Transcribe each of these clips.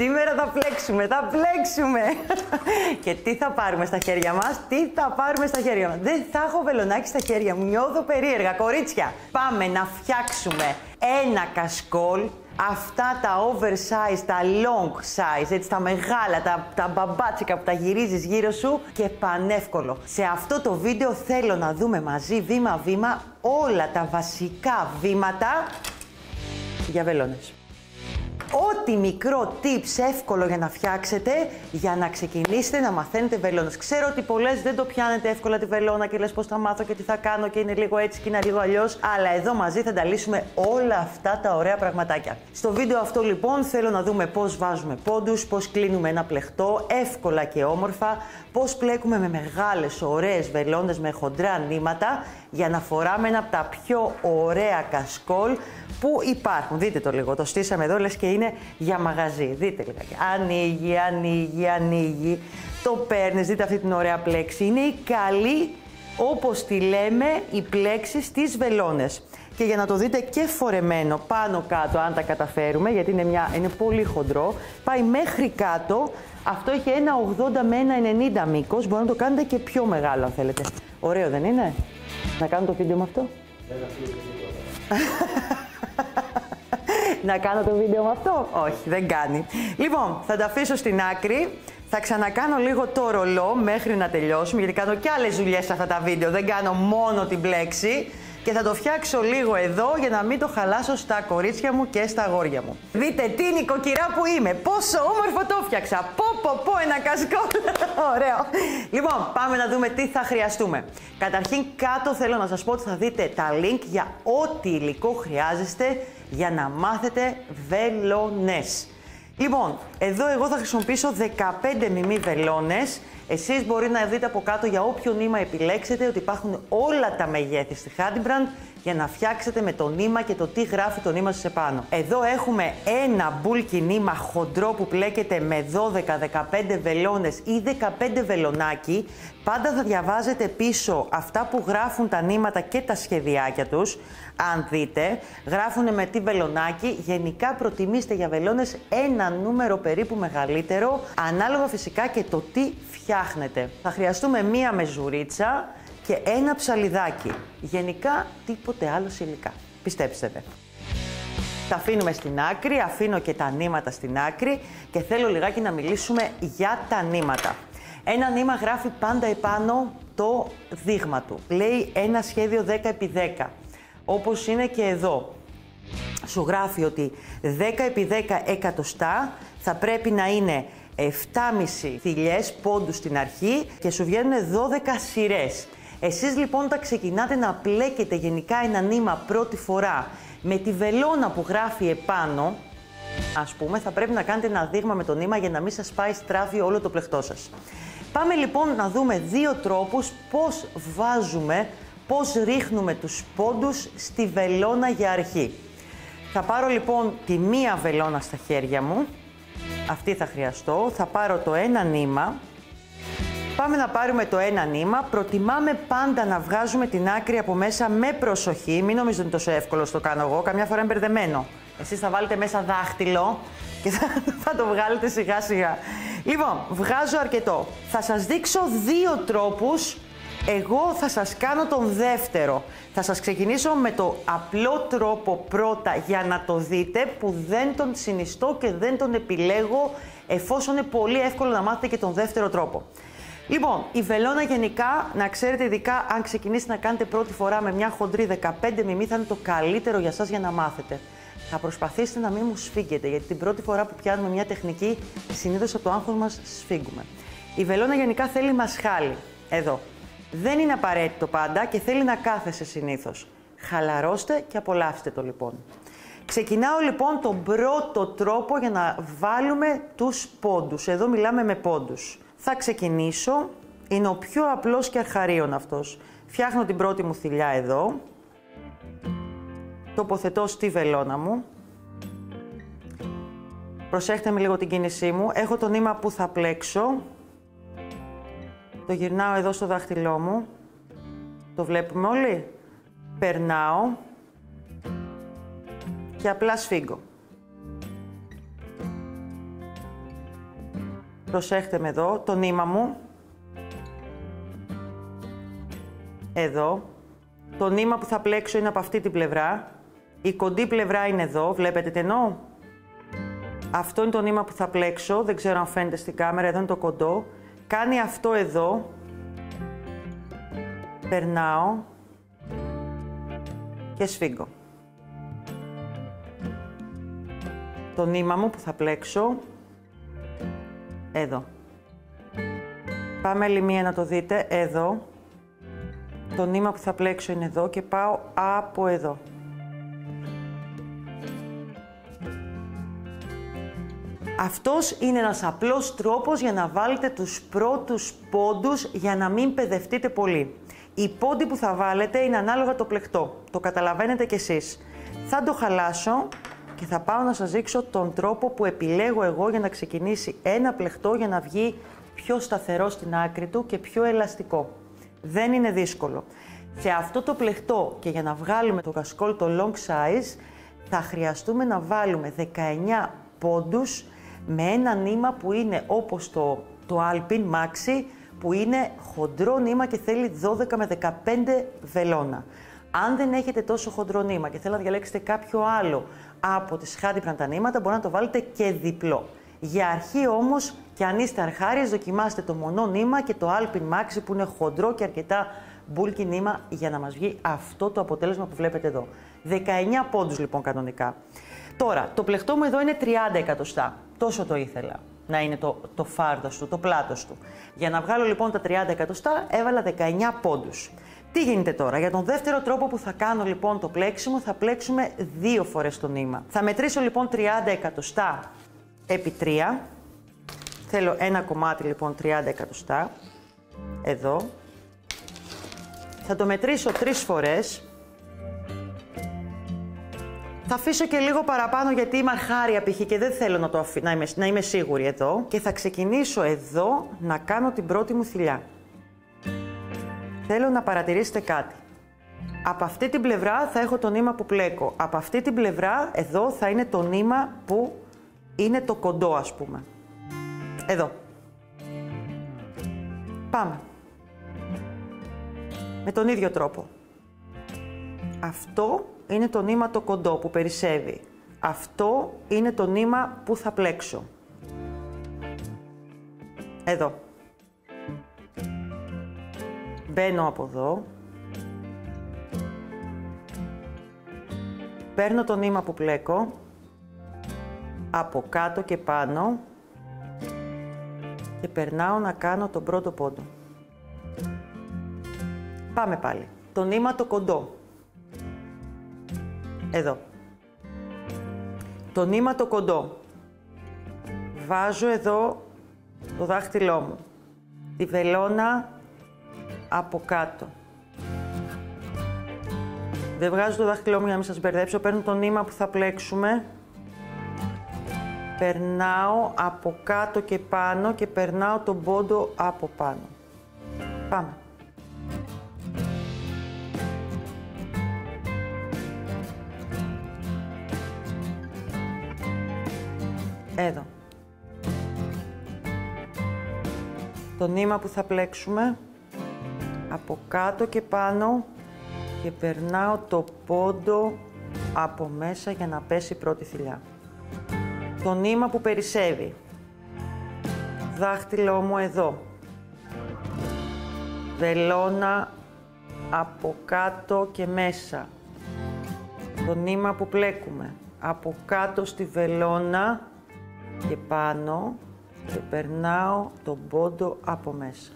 Σήμερα θα πλέξουμε, θα πλέξουμε. Και τι θα πάρουμε στα χέρια μας, τι θα πάρουμε στα χέρια μας. Δεν θα έχω βελονάκι στα χέρια μου, νιώθω περίεργα. Κορίτσια, πάμε να φτιάξουμε ένα κασκόλ. Αυτά τα oversize, τα long size, έτσι, τα μεγάλα, τα μπαμπάτσικα που τα γυρίζεις γύρω σου και πανεύκολο. Σε αυτό το βίντεο θέλω να δούμε μαζί βήμα-βήμα όλα τα βασικά βήματα για βελόνες. Ό,τι μικρό tips εύκολο για να φτιάξετε, για να ξεκινήσετε να μαθαίνετε βελόνες. Ξέρω ότι πολλές δεν το πιάνετε εύκολα τη βελόνα και λες πώς θα μάθω και τι θα κάνω και είναι λίγο έτσι και είναι λίγο αλλιώς. Αλλά εδώ μαζί θα τα λύσουμε όλα αυτά τα ωραία πραγματάκια. Στο βίντεο αυτό λοιπόν θέλω να δούμε πώς βάζουμε πόντους, πώς κλείνουμε ένα πλεχτό εύκολα και όμορφα, πώς πλέκουμε με μεγάλες ωραίες βελόνες με χοντρά νήματα για να φοράμε ένα από τα πιο ωραία κασκόλ που υπάρχουν. Δείτε το λίγο, το στήσαμε εδώ, λες και είναι για μαγαζί. Δείτε λιγάκι. Ανοίγει, ανοίγει, ανοίγει. Το παίρνεις, δείτε αυτή την ωραία πλέξη. Είναι η καλή, όπως τη λέμε, η πλέξη στις βελόνες. Και για να το δείτε και φορεμένο πάνω κάτω, αν τα καταφέρουμε, γιατί είναι πολύ χοντρό, πάει μέχρι κάτω. Αυτό έχει ένα 80 με ένα 90 μήκος. Μπορεί να το κάνετε και πιο μεγάλο αν θέλετε. Ωραίο δεν είναι? Να κάνω το βίντεο με αυτό? Να κάνω το βίντεο με αυτό? Όχι, δεν κάνει. Λοιπόν, θα τα αφήσω στην άκρη. Θα ξανακάνω λίγο το ρολό μέχρι να τελειώσουμε, γιατί κάνω και άλλες δουλειές σε αυτά τα βίντεο. Δεν κάνω μόνο την πλέξη. Και θα το φτιάξω λίγο εδώ για να μην το χαλάσω στα κορίτσια μου και στα αγόρια μου. Δείτε τι νοικοκυρά που είμαι, πόσο όμορφο το φτιάξα. Πω, ένα κασκόλ. Ωραίο. Λοιπόν, πάμε να δούμε τι θα χρειαστούμε. Καταρχήν κάτω θέλω να σας πω ότι θα δείτε τα link για ό,τι υλικό χρειάζεστε για να μάθετε βελόνες. Λοιπόν, εδώ εγώ θα χρησιμοποιήσω 15 μμμ βελόνες. Εσείς μπορεί να δείτε από κάτω για όποιο νήμα επιλέξετε ότι υπάρχουν όλα τα μεγέθη στη Hadbrand για να φτιάξετε με το νήμα και το τι γράφει το νήμα σας επάνω. Εδώ έχουμε ένα μπουλκι νήμα χοντρό που πλέκεται με 12-15 βελόνες ή 15 βελονάκι. Πάντα θα διαβάζετε πίσω αυτά που γράφουν τα νήματα και τα σχεδιάκια τους. Αν δείτε, γράφουν με τι βελονάκι. Γενικά προτιμήστε για βελόνες ένα νούμερο περίπου μεγαλύτερο, ανάλογα φυσικά και το τι φτιάχνετε. Θα χρειαστούμε μία μεζουρίτσα και ένα ψαλιδάκι. Γενικά τίποτε άλλο υλικά. Πιστέψτε με. Τα αφήνουμε στην άκρη, αφήνω και τα νήματα στην άκρη και θέλω λιγάκι να μιλήσουμε για τα νήματα. Ένα νήμα γράφει πάντα επάνω το δείγμα του. Λέει ένα σχέδιο 10x10, όπως είναι και εδώ. Σου γράφει ότι 10x10 εκατοστά θα πρέπει να είναι 7,5 θηλιές πόντους στην αρχή και σου βγαίνουν 12 σειρές. Εσείς λοιπόν όταν ξεκινάτε να πλέκετε γενικά ένα νήμα πρώτη φορά με τη βελόνα που γράφει επάνω, ας πούμε, θα πρέπει να κάνετε ένα δείγμα με το νήμα για να μην σας πάει στράφη όλο το πλεχτό σας. Πάμε λοιπόν να δούμε δύο τρόπους πώς βάζουμε, πώς ρίχνουμε τους πόντους στη βελόνα για αρχή. Θα πάρω λοιπόν τη μία βελόνα στα χέρια μου, αυτή θα χρειαστώ, θα πάρω το ένα νήμα. Πάμε να πάρουμε το ένα νήμα. Προτιμάμε πάντα να βγάζουμε την άκρη από μέσα με προσοχή. Μην νομίζετε ότι είναι τόσο εύκολο το κάνω εγώ. Καμιά φορά είναι μπερδεμένο. Εσείς θα βάλετε μέσα δάχτυλο και θα το βγάλετε σιγά σιγά. Λοιπόν, βγάζω αρκετό. Θα σας δείξω δύο τρόπους. Εγώ θα σας κάνω τον δεύτερο. Θα σας ξεκινήσω με το απλό τρόπο πρώτα για να το δείτε, που δεν τον συνιστώ και δεν τον επιλέγω, εφόσον είναι πολύ εύκολο να μάθετε και τον δεύτερο τρόπο. Λοιπόν, η βελόνα γενικά, να ξέρετε, ειδικά αν ξεκινήσετε να κάνετε πρώτη φορά με μια χοντρή 15 μμμ, θα είναι το καλύτερο για σας για να μάθετε. Θα προσπαθήσετε να μην μου σφίγγετε, γιατί την πρώτη φορά που πιάνουμε μια τεχνική, συνήθως από το άγχος μας σφίγγουμε. Η βελόνα γενικά θέλει μασχάλη, εδώ. Δεν είναι απαραίτητο πάντα και θέλει να κάθεσαι συνήθως. Χαλαρώστε και απολαύστε το λοιπόν. Ξεκινάω λοιπόν τον πρώτο τρόπο για να βάλουμε τους πόντους. Εδώ μιλάμε με πόντους. Θα ξεκινήσω, είναι ο πιο απλός και αρχαρίων αυτός. Φτιάχνω την πρώτη μου θηλιά εδώ. Τοποθετώ στη βελόνα μου. Προσέχτε με λίγο την κίνησή μου. Έχω το νήμα που θα πλέξω. Το γυρνάω εδώ στο δάχτυλό μου. Το βλέπουμε όλοι. Περνάω. Και απλά σφίγγω. Προσέχτε με εδώ, το νήμα μου. Εδώ. Το νήμα που θα πλέξω είναι από αυτή την πλευρά. Η κοντή πλευρά είναι εδώ, βλέπετε τι εννοώ. Αυτό είναι το νήμα που θα πλέξω, δεν ξέρω αν φαίνεται στην κάμερα, εδώ είναι το κοντό. Κάνει αυτό εδώ. Περνάω και σφίγγω. Το νήμα μου που θα πλέξω, εδώ. Πάμε άλλη μία να το δείτε, εδώ. Το νήμα που θα πλέξω είναι εδώ και πάω από εδώ. Αυτός είναι ένας απλός τρόπος για να βάλετε τους πρώτους πόντους για να μην παιδευτείτε πολύ. Οι πόντοι που θα βάλετε είναι ανάλογα το πλεκτό. Το καταλαβαίνετε κι εσείς. Θα το χαλάσω και θα πάω να σας δείξω τον τρόπο που επιλέγω εγώ για να ξεκινήσει ένα πλεκτό για να βγει πιο σταθερό στην άκρη του και πιο ελαστικό. Δεν είναι δύσκολο. Σε αυτό το πλεκτό και για να βγάλουμε το κασκόλ το long size θα χρειαστούμε να βάλουμε 19 πόντους με ένα νήμα που είναι όπως το Alpine Maxi που είναι χοντρό νήμα και θέλει 12 με 15 βελόνα. Αν δεν έχετε τόσο χοντρό νήμα και θέλετε να διαλέξετε κάποιο άλλο από τις χάντιπραν νήματα, μπορείτε να το βάλετε και διπλό. Για αρχή όμως, και αν είστε αρχάριες, δοκιμάστε το μονό νήμα και το Alpine Maxi που είναι χοντρό και αρκετά μπουλκι νήμα για να μας βγει αυτό το αποτέλεσμα που βλέπετε εδώ. 19 πόντους λοιπόν κανονικά. Τώρα, το πλεκτό μου εδώ είναι 30 εκατοστά. Τόσο το ήθελα να είναι το φάρδος του, το πλάτος του. Για να βγάλω λοιπόν τα 30 εκατοστά, έβαλα 19 πόντους. Τι γίνεται τώρα? Για τον δεύτερο τρόπο που θα κάνω λοιπόν το πλέξιμο, θα πλέξουμε 2 φορές το νήμα. Θα μετρήσω λοιπόν 30 εκατοστά επί 3. Θέλω ένα κομμάτι λοιπόν 30 εκατοστά. Εδώ. Θα το μετρήσω 3 φορές. Θα αφήσω και λίγο παραπάνω γιατί είμαι αρχάρια π.χ. και δεν θέλω να είμαι σίγουρη εδώ. Και θα ξεκινήσω εδώ να κάνω την πρώτη μου θηλιά. Θέλω να παρατηρήσετε κάτι. Από αυτή την πλευρά θα έχω το νήμα που πλέκω. Από αυτή την πλευρά εδώ θα είναι το νήμα που είναι το κοντό, ας πούμε. Εδώ. Πάμε. Με τον ίδιο τρόπο. Αυτό είναι το νήμα το κοντό που περισσεύει. Αυτό είναι το νήμα που θα πλέξω. Εδώ. Μπαίνω από εδώ. Παίρνω το νήμα που πλέκω. Από κάτω και πάνω. Και περνάω να κάνω τον πρώτο πόντο. Πάμε πάλι. Το νήμα το κοντό. Εδώ. Το νήμα το κοντό. Βάζω εδώ το δάχτυλό μου. Τη βελόνα από κάτω. Δεν βγάζω το δάχτυλό μου για να μην σας μπερδέψω. Παίρνω το νήμα που θα πλέξουμε. Περνάω από κάτω και πάνω και περνάω τον πόντο από πάνω. Πάμε. Εδώ. Το νήμα που θα πλέξουμε από κάτω και πάνω και περνάω το πόντο από μέσα για να πέσει η πρώτη θηλιά. Το νήμα που περισσεύει. Δάχτυλό μου εδώ. Βελόνα από κάτω και μέσα. Το νήμα που πλέκουμε. Από κάτω στη βελόνα και πάνω και περνάω τον πόντο από μέσα.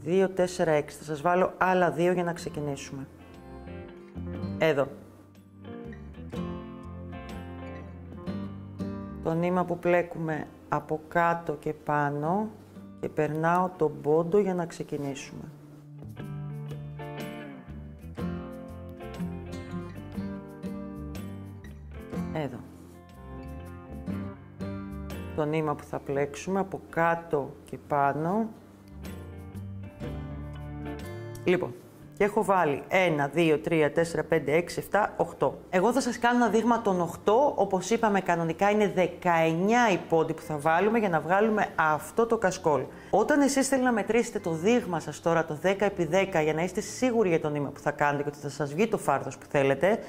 2, 4, 6. Θα σας βάλω άλλα 2 για να ξεκινήσουμε. Εδώ. Το νήμα που πλέκουμε από κάτω και πάνω και περνάω τον πόντο για να ξεκινήσουμε. Εδώ. Το νήμα που θα πλέξουμε από κάτω και πάνω. Λοιπόν, Και έχω βάλει 1, 2, 3, 4, 5, 6, 7, 8. Εγώ θα σας κάνω ένα δείγμα των 8, όπως είπαμε κανονικά είναι 19 οι πόντοι που θα βάλουμε για να βγάλουμε αυτό το κασκόλ. Όταν εσείς θέλετε να μετρήσετε το δείγμα σας τώρα, το 10x10, για να είστε σίγουροι για το νήμα που θα κάνετε και ότι θα σας βγει το φάρδος που θέλετε,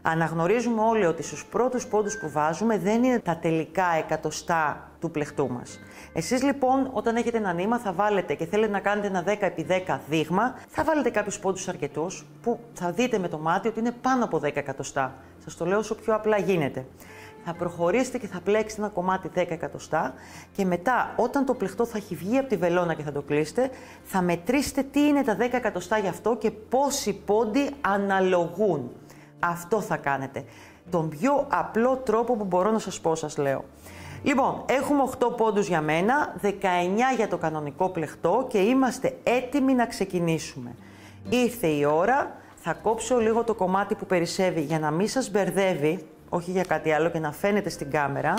αναγνωρίζουμε όλοι ότι στους πρώτους πόντους που βάζουμε δεν είναι τα τελικά εκατοστά του πλεχτού μας. Εσείς λοιπόν όταν έχετε ένα νήμα θα βάλετε και θέλετε να κάνετε ένα 10x10 δείγμα, θα βάλετε κάποιους πόντους αρκετούς που θα δείτε με το μάτι ότι είναι πάνω από 10 εκατοστά. Σας το λέω όσο πιο απλά γίνεται. Θα προχωρήσετε και θα πλέξετε ένα κομμάτι 10 εκατοστά και μετά όταν το πλεχτό θα έχει βγει από τη βελόνα και θα το κλείσετε, θα μετρήσετε τι είναι τα 10 εκατοστά γι' αυτό και πόσοι πόντοι αναλογούν. Αυτό θα κάνετε. Τον πιο απλό τρόπο που μπορώ να σας πω, σας λέω. Λοιπόν, έχουμε 8 πόντους για μένα, 19 για το κανονικό πλεχτό και είμαστε έτοιμοι να ξεκινήσουμε. Ήρθε η ώρα, θα κόψω λίγο το κομμάτι που περισσεύει για να μην σας μπερδεύει, όχι για κάτι άλλο και να φαίνεται στην κάμερα,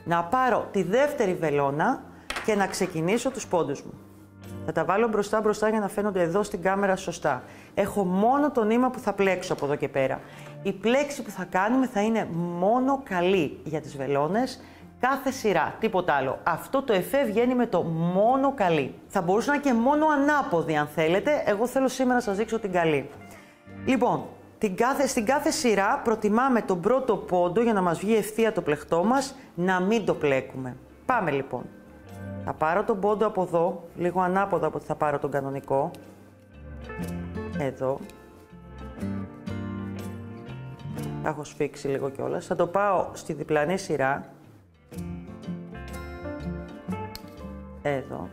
να πάρω τη δεύτερη βελόνα και να ξεκινήσω τους πόντους μου. Θα τα βάλω μπροστά για να φαίνονται εδώ στην κάμερα σωστά. Έχω μόνο το νήμα που θα πλέξω από εδώ και πέρα. Η πλέξη που θα κάνουμε θα είναι μόνο καλή για τις βελόνες, κάθε σειρά, τίποτα άλλο. Αυτό το εφέ βγαίνει με το μόνο καλή. Θα μπορούσε να είναι και μόνο ανάποδη αν θέλετε, εγώ θέλω σήμερα να σας δείξω την καλή. Λοιπόν, στην κάθε σειρά προτιμάμε τον πρώτο πόντο για να μας βγει ευθεία το πλεχτό μας, να μην το πλέκουμε. Πάμε λοιπόν. Θα πάρω τον πόντο από εδώ, λίγο ανάποδα από ότι θα πάρω τον κανονικό. Εδώ. Τα έχω σφίξει λίγο κιόλας. Θα το πάω στη διπλανή σειρά. Εδώ.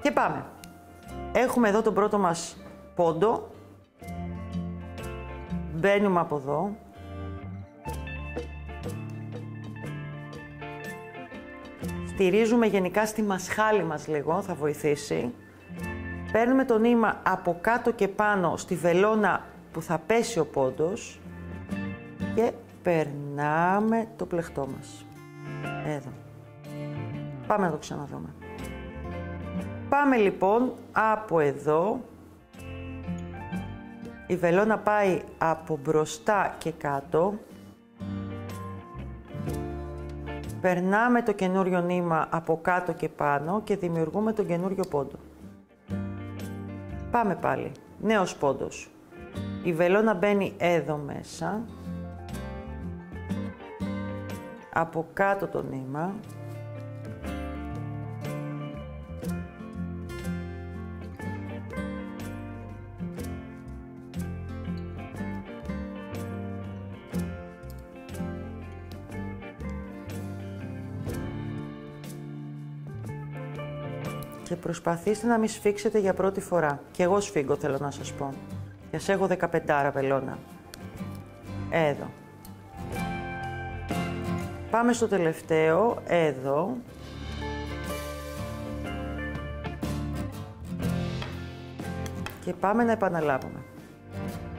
Και πάμε. Έχουμε εδώ τον πρώτο μας πόντο. Μπαίνουμε από εδώ. Στηρίζουμε γενικά στη μασχάλη μας λίγο, θα βοηθήσει. Παίρνουμε το νήμα από κάτω και πάνω στη βελόνα που θα πέσει ο πόντος και περνάμε το πλεχτό μας. Εδώ. Πάμε να το ξαναδούμε. Πάμε λοιπόν από εδώ. Η βελόνα πάει από μπροστά και κάτω. Περνάμε το καινούριο νήμα από κάτω και πάνω και δημιουργούμε τον καινούριο πόντο. Πάμε πάλι. Νέος πόντος. Η βελόνα μπαίνει εδώ μέσα. Από κάτω το νήμα. Και προσπαθήστε να μην σφίξετε για πρώτη φορά. Και εγώ σφίγγω, θέλω να σας πω. Και ας έχω 15 βελόνα. Εδώ. Πάμε στο τελευταίο, εδώ. Και πάμε να επαναλάβουμε.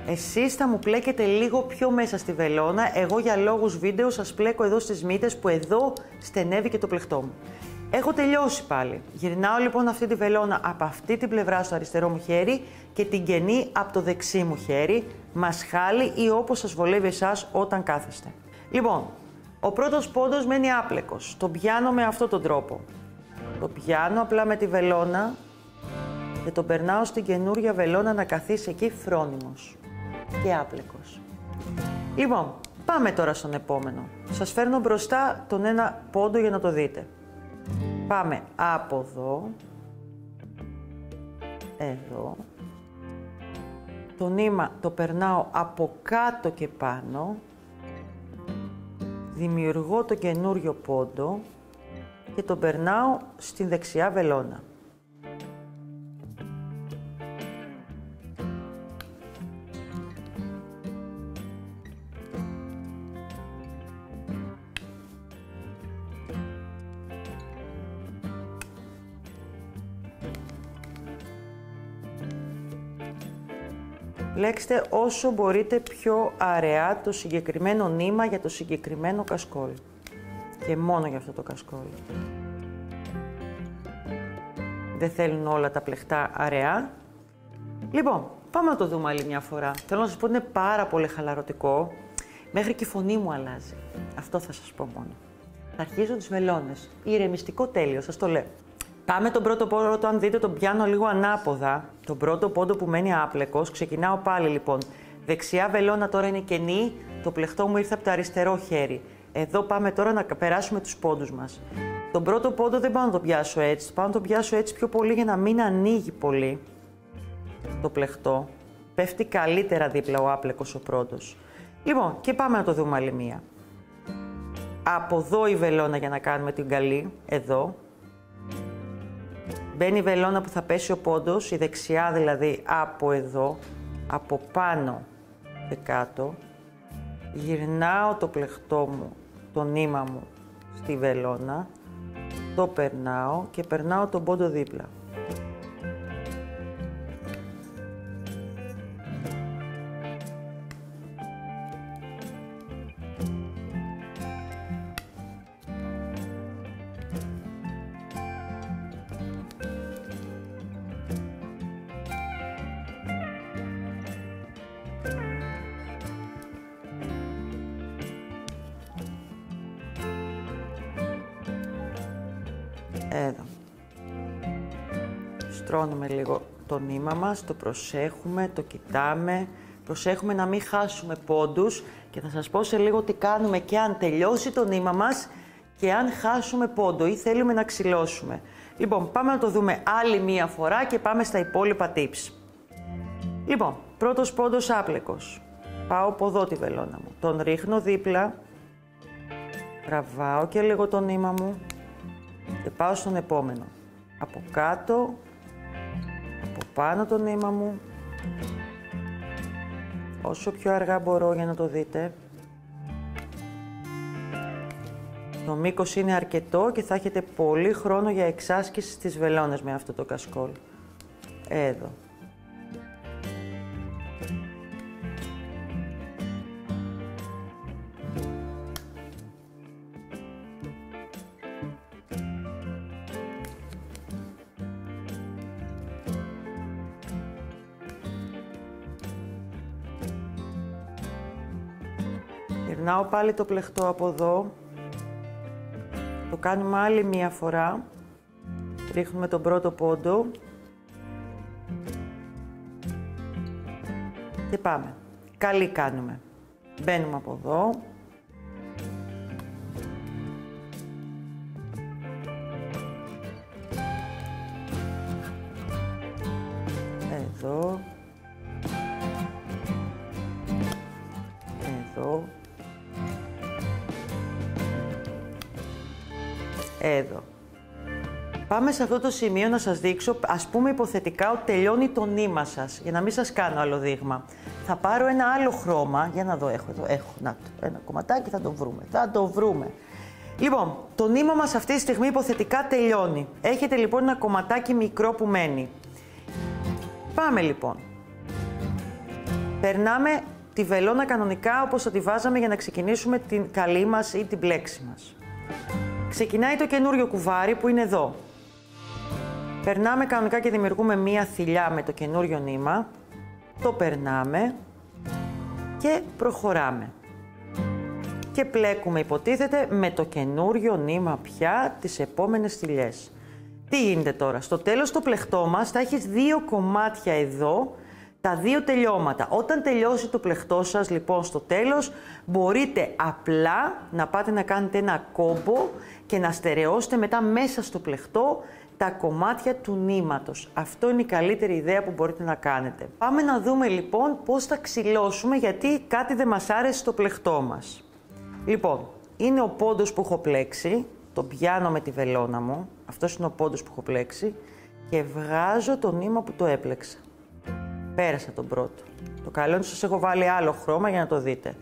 Εσείς θα μου πλέκετε λίγο πιο μέσα στη βελόνα. Εγώ για λόγους βίντεο σας πλέκω εδώ στις μύτες που εδώ στενεύει και το πλεχτό μου. Έχω τελειώσει πάλι. Γυρνάω λοιπόν αυτή τη βελόνα από αυτή την πλευρά στο αριστερό μου χέρι και την κενή από το δεξί μου χέρι, μασχάλη ή όπως σας βολεύει εσάς όταν κάθεστε. Λοιπόν, ο πρώτος πόντος μένει άπλεκος. Τον πιάνω με αυτόν τον τρόπο. Το πιάνω απλά με τη βελόνα και τον περνάω στην καινούρια βελόνα να καθίσει εκεί φρόνιμος και άπλεκος. Λοιπόν, πάμε τώρα στον επόμενο. Σας φέρνω μπροστά τον ένα πόντο για να το δείτε. Πάμε από εδώ, εδώ, το νήμα το περνάω από κάτω και πάνω, δημιουργώ το καινούριο πόντο και τον περνάω στην δεξιά βελόνα. Πλέξτε όσο μπορείτε πιο αραιά το συγκεκριμένο νήμα για το συγκεκριμένο κασκόλ. Και μόνο για αυτό το κασκόλ. Δεν θέλουν όλα τα πλεχτά αραιά. Λοιπόν, Πάμε να το δούμε άλλη μια φορά. Θέλω να σας πω ότι είναι πάρα πολύ χαλαρωτικό. Μέχρι και η φωνή μου αλλάζει. Αυτό θα σας πω μόνο. Θα αρχίζω τις βελόνες. Ηρεμιστικό τέλειο, σας το λέω. Πάμε τον πρώτο πόντο, αν δείτε τον πιάνω λίγο ανάποδα. Τον πρώτο πόντο που μένει άπλεκος. Ξεκινάω πάλι λοιπόν. Δεξιά βελόνα τώρα είναι κενή. Το πλεχτό μου ήρθε από το αριστερό χέρι. Εδώ πάμε τώρα να περάσουμε τους πόντους μας. Τον πρώτο πόντο δεν πάω να το πιάσω έτσι. Πάω να το πιάσω έτσι πιο πολύ για να μην ανοίγει πολύ το πλεχτό. Πέφτει καλύτερα δίπλα ο άπλεκος ο πρώτος. Λοιπόν, και πάμε να το δούμε άλλη μία. Από εδώ η βελόνα για να κάνουμε την καλή. Εδώ. Μπαίνει η βελόνα που θα πέσει ο πόντος, η δεξιά δηλαδή από εδώ, από πάνω και κάτω. Γυρνάω το πλεχτό μου, το νήμα μου στη βελόνα, το περνάω και περνάω τον πόντο δίπλα. Εδώ. Στρώνουμε λίγο το νήμα μας, το προσέχουμε, το κοιτάμε. Προσέχουμε να μην χάσουμε πόντους και θα σας πω σε λίγο τι κάνουμε και αν τελειώσει το νήμα μας και αν χάσουμε πόντο ή θέλουμε να ξυλώσουμε. Λοιπόν, πάμε να το δούμε άλλη μία φορά και πάμε στα υπόλοιπα tips. Λοιπόν, πρώτος πόντος άπλεκος. Πάω από εδώ τη βελόνα μου. Τον ρίχνω δίπλα. Τραβάω και λίγο το νήμα μου. Και πάω στον επόμενο. Από κάτω, από πάνω το νήμα μου. Όσο πιο αργά μπορώ για να το δείτε. Το μήκος είναι αρκετό και θα έχετε πολύ χρόνο για εξάσκηση στις βελόνες με αυτό το κασκόλ. Εδώ. Γυρνάω πάλι το πλεχτό από εδώ. Το κάνουμε άλλη μία φορά. Ρίχνουμε τον πρώτο πόντο. Και πάμε. Καλή κάνουμε. Μπαίνουμε από εδώ. Εδώ. Εδώ. Εδώ. Πάμε σε αυτό το σημείο να σας δείξω, ας πούμε υποθετικά, ότι τελειώνει το νήμα σας, για να μην σας κάνω άλλο δείγμα. Θα πάρω ένα άλλο χρώμα, για να δω, έχω, να το, ένα κομματάκι, θα το βρούμε. Λοιπόν, το νήμα μας αυτή τη στιγμή υποθετικά τελειώνει. Έχετε λοιπόν ένα κομματάκι μικρό που μένει. Πάμε λοιπόν. Περνάμε τη βελόνα κανονικά όπως θα τη βάζαμε για να ξεκινήσουμε την καλή μας ή την πλέξη μας. Ξεκινάει το καινούριο κουβάρι που είναι εδώ. Περνάμε κανονικά και δημιουργούμε μία θηλιά με το καινούριο νήμα. Το περνάμε και προχωράμε. Και πλέκουμε, υποτίθεται, με το καινούριο νήμα πια τις επόμενες θηλιές. Τι γίνεται τώρα? Στο τέλος το πλεχτό μας θα έχεις δύο κομμάτια εδώ, τα δύο τελειώματα. Όταν τελειώσει το πλεχτό σας, λοιπόν, στο τέλος, μπορείτε απλά να πάτε να κάνετε ένα κόμπο και να στερεώσετε μετά μέσα στο πλεχτό τα κομμάτια του νήματος. Αυτό είναι η καλύτερη ιδέα που μπορείτε να κάνετε. Πάμε να δούμε λοιπόν πώς θα ξυλώσουμε, γιατί κάτι δεν μας άρεσε στο πλεχτό μας. Λοιπόν, είναι ο πόντος που έχω πλέξει, τον πιάνω με τη βελόνα μου, αυτός είναι ο πόντος που έχω πλέξει και βγάζω το νήμα που το έπλεξα. Πέρασα τον πρώτο. Το καλό είναι σας έχω βάλει άλλο χρώμα για να το δείτε.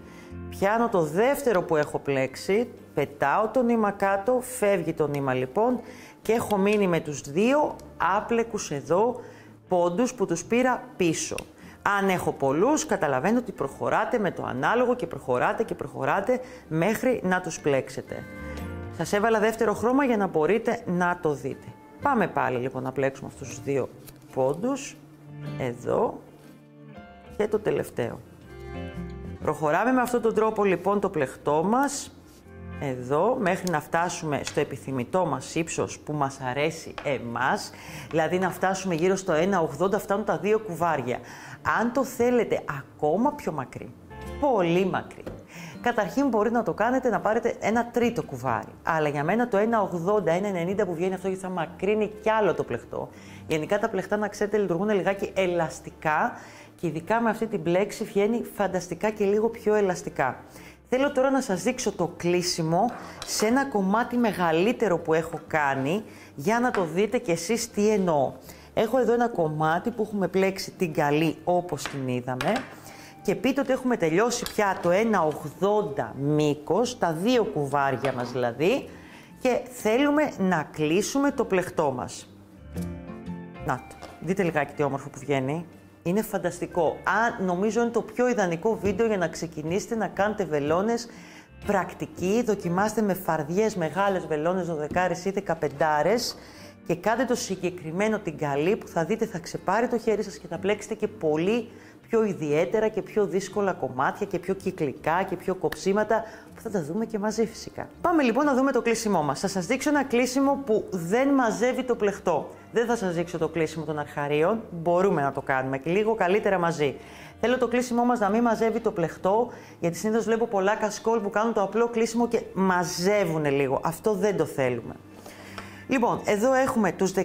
Πιάνω το δεύτερο που έχω πλέξει, πετάω το νήμα κάτω, φεύγει το νήμα λοιπόν και έχω μείνει με τους δύο άπλεκους εδώ πόντους που τους πήρα πίσω. Αν έχω πολλούς, καταλαβαίνετε ότι προχωράτε με το ανάλογο και προχωράτε μέχρι να τους πλέξετε. Σας έβαλα δεύτερο χρώμα για να μπορείτε να το δείτε. Πάμε πάλι λοιπόν να πλέξουμε αυτούς τους δύο πόντους. Εδώ. Και το τελευταίο. Προχωράμε με αυτόν τον τρόπο λοιπόν το πλεχτό μας εδώ μέχρι να φτάσουμε στο επιθυμητό μας ύψος που μας αρέσει εμάς, δηλαδή να φτάσουμε γύρω στο 1,80, φτάνουν τα 2 κουβάρια. Αν το θέλετε ακόμα πιο μακρύ, πολύ μακρύ, καταρχήν μπορείτε να το κάνετε να πάρετε ένα τρίτο κουβάρι. Αλλά για μένα το 1,80, 1,90 που βγαίνει αυτό, γιατί θα μακρύνει κι άλλο το πλεχτό. Γενικά τα πλεχτά, να ξέρετε, λειτουργούν λιγάκι ελαστικά και ειδικά με αυτή την μπλέξη βγαίνει φανταστικά και λίγο πιο ελαστικά. Θέλω τώρα να σας δείξω το κλείσιμο σε ένα κομμάτι μεγαλύτερο που έχω κάνει για να το δείτε κι εσείς τι εννοώ. Έχω εδώ ένα κομμάτι που έχουμε πλέξει την καλή όπως την είδαμε και πείτε ότι έχουμε τελειώσει πια το 1,80 μήκος, τα 2 κουβάρια μας δηλαδή, και θέλουμε να κλείσουμε το πλεχτό μας. Να το, δείτε λιγάκι τι όμορφο που βγαίνει. Είναι φανταστικό. Νομίζω είναι το πιο ιδανικό βίντεο για να ξεκινήσετε να κάνετε βελόνες πρακτική. Δοκιμάστε με φαρδιές μεγάλες βελόνες 12 ή 15 και κάντε το συγκεκριμένο την καλή που θα δείτε θα ξεπάρει το χέρι σας και θα πλέξετε και πολύ πιο ιδιαίτερα και πιο δύσκολα κομμάτια και πιο κυκλικά και πιο κοψίματα που θα τα δούμε και μαζί φυσικά. Πάμε λοιπόν να δούμε το κλείσιμό μας. Θα σας δείξω ένα κλείσιμο που δεν μαζεύει το πλεχτό. Δεν θα σας δείξω το κλείσιμο των αρχαρίων, μπορούμε να το κάνουμε και λίγο καλύτερα μαζί. Θέλω το κλείσιμό μας να μην μαζεύει το πλεχτό, γιατί συνήθως βλέπω πολλά κασκόλ που κάνουν το απλό κλείσιμο και μαζεύουν λίγο. Αυτό δεν το θέλουμε. Λοιπόν, εδώ έχουμε τους 19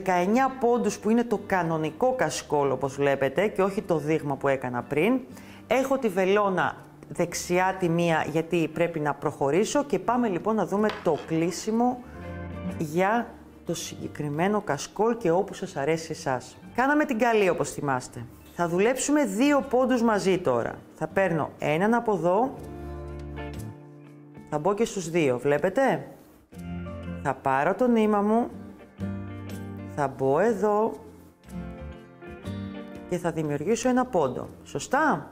πόντους που είναι το κανονικό κασκόλ όπως βλέπετε και όχι το δείγμα που έκανα πριν. Έχω τη βελόνα δεξιά τη μία γιατί πρέπει να προχωρήσω και πάμε λοιπόν να δούμε το κλείσιμο για το συγκεκριμένο κασκόλ και όπου σας αρέσει εσάς. Κάναμε την καλή όπως θυμάστε. Θα δουλέψουμε 2 πόντους μαζί τώρα. Θα παίρνω έναν από εδώ, θα μπω και στους 2, βλέπετε. Θα πάρω το νήμα μου, θα μπω εδώ και θα δημιουργήσω ένα πόντο. Σωστά?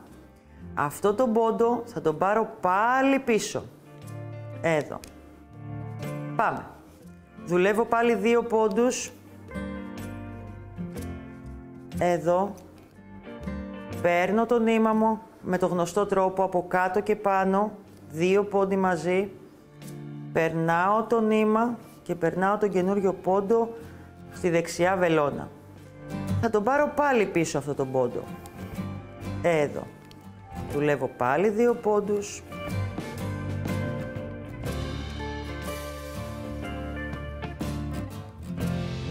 Αυτό το πόντο θα τον πάρω πάλι πίσω. Εδώ. Πάμε. Δουλεύω πάλι 2 πόντους. Εδώ. Παίρνω το νήμα μου με το γνωστό τρόπο από κάτω και πάνω. 2 πόντοι μαζί. Περνάω το νήμα και περνάω τον καινούριο πόντο στη δεξιά βελόνα. Θα τον πάρω πάλι πίσω αυτό τον πόντο. Εδώ. Δουλεύω πάλι 2 πόντους.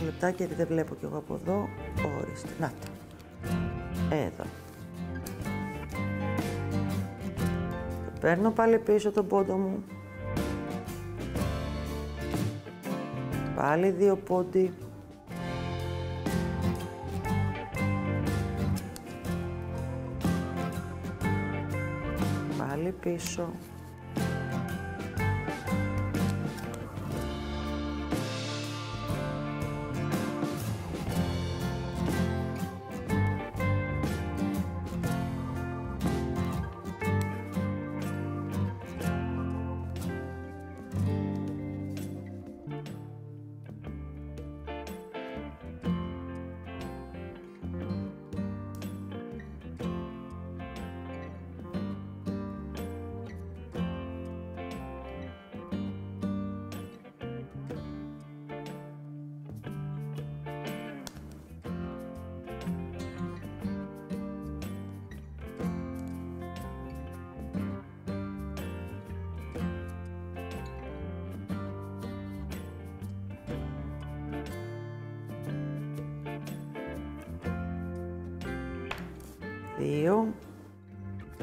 Λεπτάκι γιατί δεν βλέπω κι εγώ από εδώ. Ορίστε. Να το. Εδώ. Παίρνω πάλι πίσω τον πόντο μου. Πάλι 2 πόντι. Πάλι πίσω.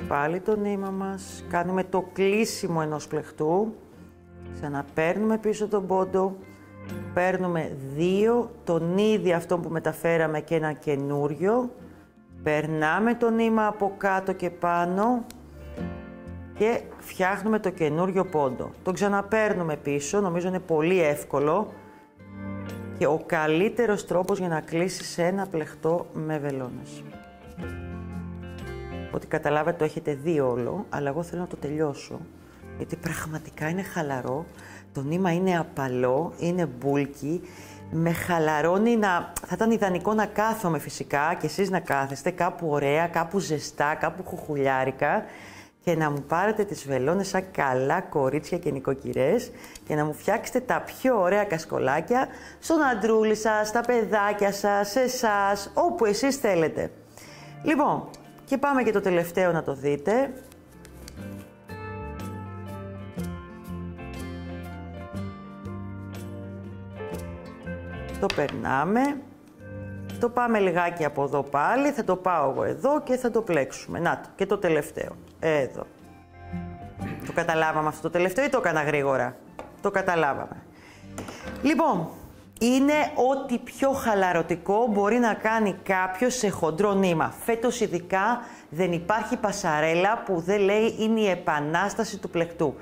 Πάλι το νήμα μας, κάνουμε το κλείσιμο ενός πλεχτού, ξαναπαίρνουμε πίσω τον πόντο, παίρνουμε 2, τον ίδιο αυτό που μεταφέραμε και ένα καινούριο, περνάμε το νήμα από κάτω και πάνω και φτιάχνουμε το καινούριο πόντο. Τον ξαναπαίρνουμε πίσω, νομίζω είναι πολύ εύκολο και ο καλύτερος τρόπος για να κλείσεις ένα πλεχτό με βελόνες. Ότι καταλάβετε το έχετε δει όλο, αλλά εγώ θέλω να το τελειώσω, γιατί πραγματικά είναι χαλαρό, το νήμα είναι απαλό, είναι μπούλκι, Με χαλαρώνει θα ήταν ιδανικό να κάθομαι φυσικά και εσείς να κάθεστε κάπου ωραία, κάπου ζεστά, κάπου χουχουλιάρικα και να μου πάρετε τις βελόνες σαν καλά κορίτσια και νοικοκυρές και να μου φτιάξετε τα πιο ωραία κασκολάκια στον αντρούλη σας, στα παιδάκια σας, σε εσάς, όπου εσείς θέλετε. Λοιπόν, και πάμε και το τελευταίο να το δείτε. Το περνάμε, το πάμε λιγάκι από εδώ πάλι, θα το πάω εγώ εδώ και θα το πλέξουμε. Να το, και το τελευταίο, εδώ. Το καταλάβαμε αυτό το τελευταίο ή το έκανα γρήγορα? Το καταλάβαμε. Λοιπόν, είναι ό,τι πιο χαλαρωτικό μπορεί να κάνει κάποιος σε χοντρό νήμα. Φέτος ειδικά δεν υπάρχει πασαρέλα που δεν λέει είναι η επανάσταση του πλεκτού.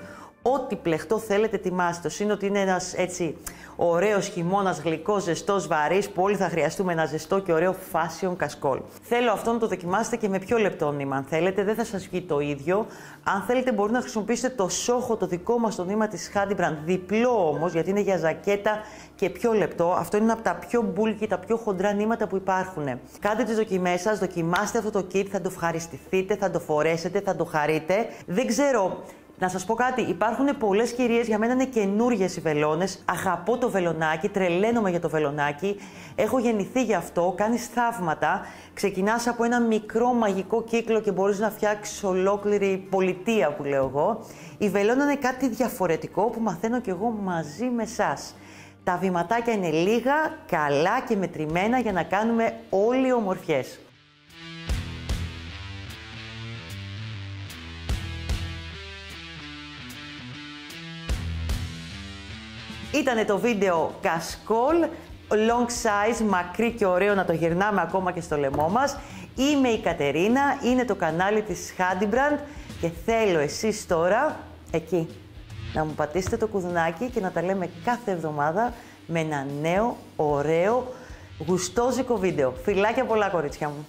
Ό,τι πλεκτό θέλετε ετοιμάστε. Το είναι ότι είναι ένας έτσι ωραίος χειμώνας, γλυκός, ζεστός, βαρύς, που όλοι θα χρειαστούμε ένα ζεστό και ωραίο fashion κασκόλ. Θέλω αυτό να το δοκιμάσετε και με πιο λεπτό νήμα. Αν θέλετε, δεν θα σας βγει το ίδιο. Αν θέλετε, μπορείτε να χρησιμοποιήσετε το Soho, το δικό μας το νήμα της Handybrand. Διπλό όμως, γιατί είναι για ζακέτα και πιο λεπτό. Αυτό είναι από τα πιο bulky, τα πιο χοντρά νήματα που υπάρχουν. Κάντε τις δοκιμές σας, δοκιμάστε αυτό το kit, θα το ευχαριστηθείτε, θα το φορέσετε, θα το χαρείτε. Δεν ξέρω. Να σας πω κάτι, υπάρχουν πολλές κυρίες, για μένα είναι καινούργιες οι βελόνες. Αγαπώ το βελονάκι, τρελαίνομαι για το βελονάκι. Έχω γεννηθεί γι' αυτό, κάνεις θαύματα. Ξεκινάς από ένα μικρό μαγικό κύκλο και μπορείς να φτιάξεις ολόκληρη πολιτεία που λέω εγώ. Η βελόνα είναι κάτι διαφορετικό που μαθαίνω κι εγώ μαζί με εσάς. Τα βηματάκια είναι λίγα, καλά και μετρημένα για να κάνουμε όλοι ομορφιές. Ήτανε το βίντεο κασκόλ, long size, μακρύ και ωραίο να το γυρνάμε ακόμα και στο λαιμό μας. Είμαι η Κατερίνα, είναι το κανάλι της Handybrand και θέλω εσείς τώρα, εκεί, να μου πατήσετε το κουδουνάκι και να τα λέμε κάθε εβδομάδα με ένα νέο, ωραίο, γουστόζικο βίντεο. Φιλάκια πολλά, κορίτσια μου!